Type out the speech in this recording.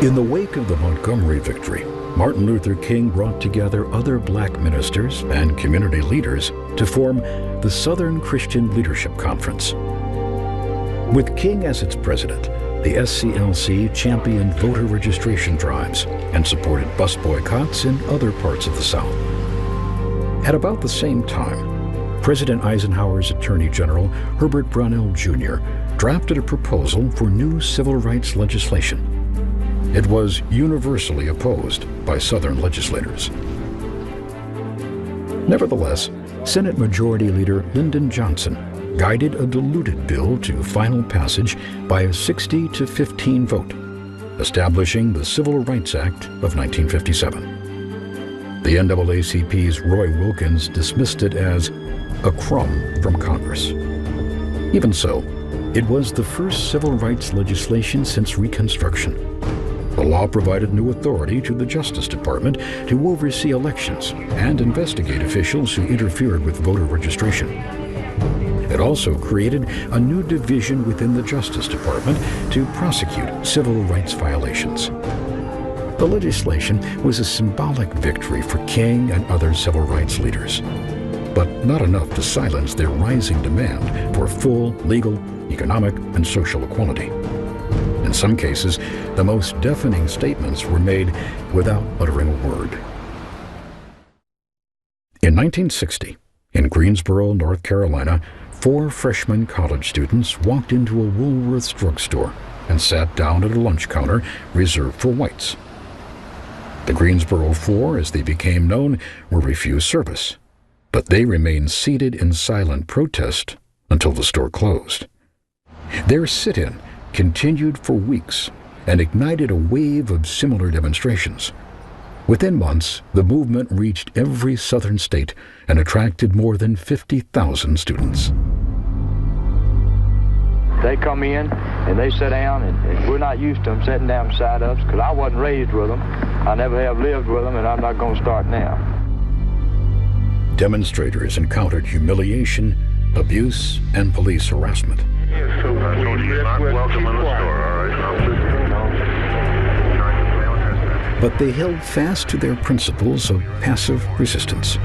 In the wake of the Montgomery victory, Martin Luther King brought together other black ministers and community leaders to form the Southern Christian Leadership Conference. With King as its president, the SCLC championed voter registration drives and supported bus boycotts in other parts of the South. At about the same time, President Eisenhower's Attorney General, Herbert Brownell Jr., drafted a proposal for new civil rights legislation. It was universally opposed by Southern legislators. Nevertheless, Senate Majority Leader Lyndon Johnson guided a diluted bill to final passage by a 60-15 vote, establishing the Civil Rights Act of 1957. The NAACP's Roy Wilkins dismissed it as a crumb from Congress. Even so, it was the first civil rights legislation since Reconstruction. The law provided new authority to the Justice Department to oversee elections and investigate officials who interfered with voter registration. It also created a new division within the Justice Department to prosecute civil rights violations. The legislation was a symbolic victory for King and other civil rights leaders, but not enough to silence their rising demand for full legal, economic, and social equality. In some cases, the most deafening statements were made without uttering a word. In 1960, in Greensboro, North Carolina, 4 freshman college students walked into a Woolworth's drugstore and sat down at a lunch counter reserved for whites. The Greensboro Four, as they became known, were refused service, but they remained seated in silent protest until the store closed. Their sit-in continued for weeks and ignited a wave of similar demonstrations. Within months, the movement reached every southern state and attracted more than 50,000 students. They come in and they sit down, and we're not used to them sitting down beside us because I wasn't raised with them. I never have lived with them, and I'm not going to start now. Demonstrators encountered humiliation, abuse, and police harassment. I told you you're not welcome in the store, all right? But they held fast to their principles of passive resistance.